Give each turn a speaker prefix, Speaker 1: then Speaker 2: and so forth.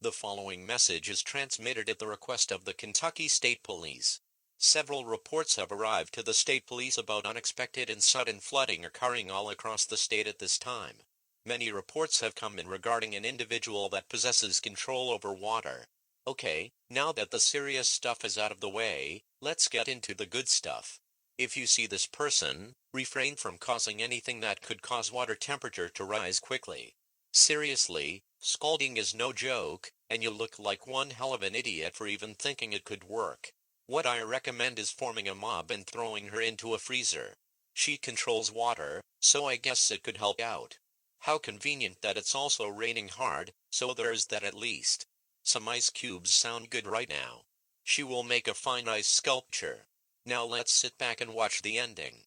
Speaker 1: The following message is transmitted at the request of the Kentucky State Police. Several reports have arrived to the state police about unexpected and sudden flooding occurring all across the state at this time. Many reports have come in regarding an individual that possesses control over water. Okay, now that the serious stuff is out of the way, let's get into the good stuff. If you see this person, refrain from causing anything that could cause water temperature to rise quickly. Seriously, scalding is no joke, and you look like one hell of an idiot for even thinking it could work. What I recommend is forming a mob and throwing her into a freezer. She controls water, so I guess it could help out. How convenient that it's also raining hard, so there's that at least. Some ice cubes sound good right now. She will make a fine ice sculpture. Now let's sit back and watch the ending.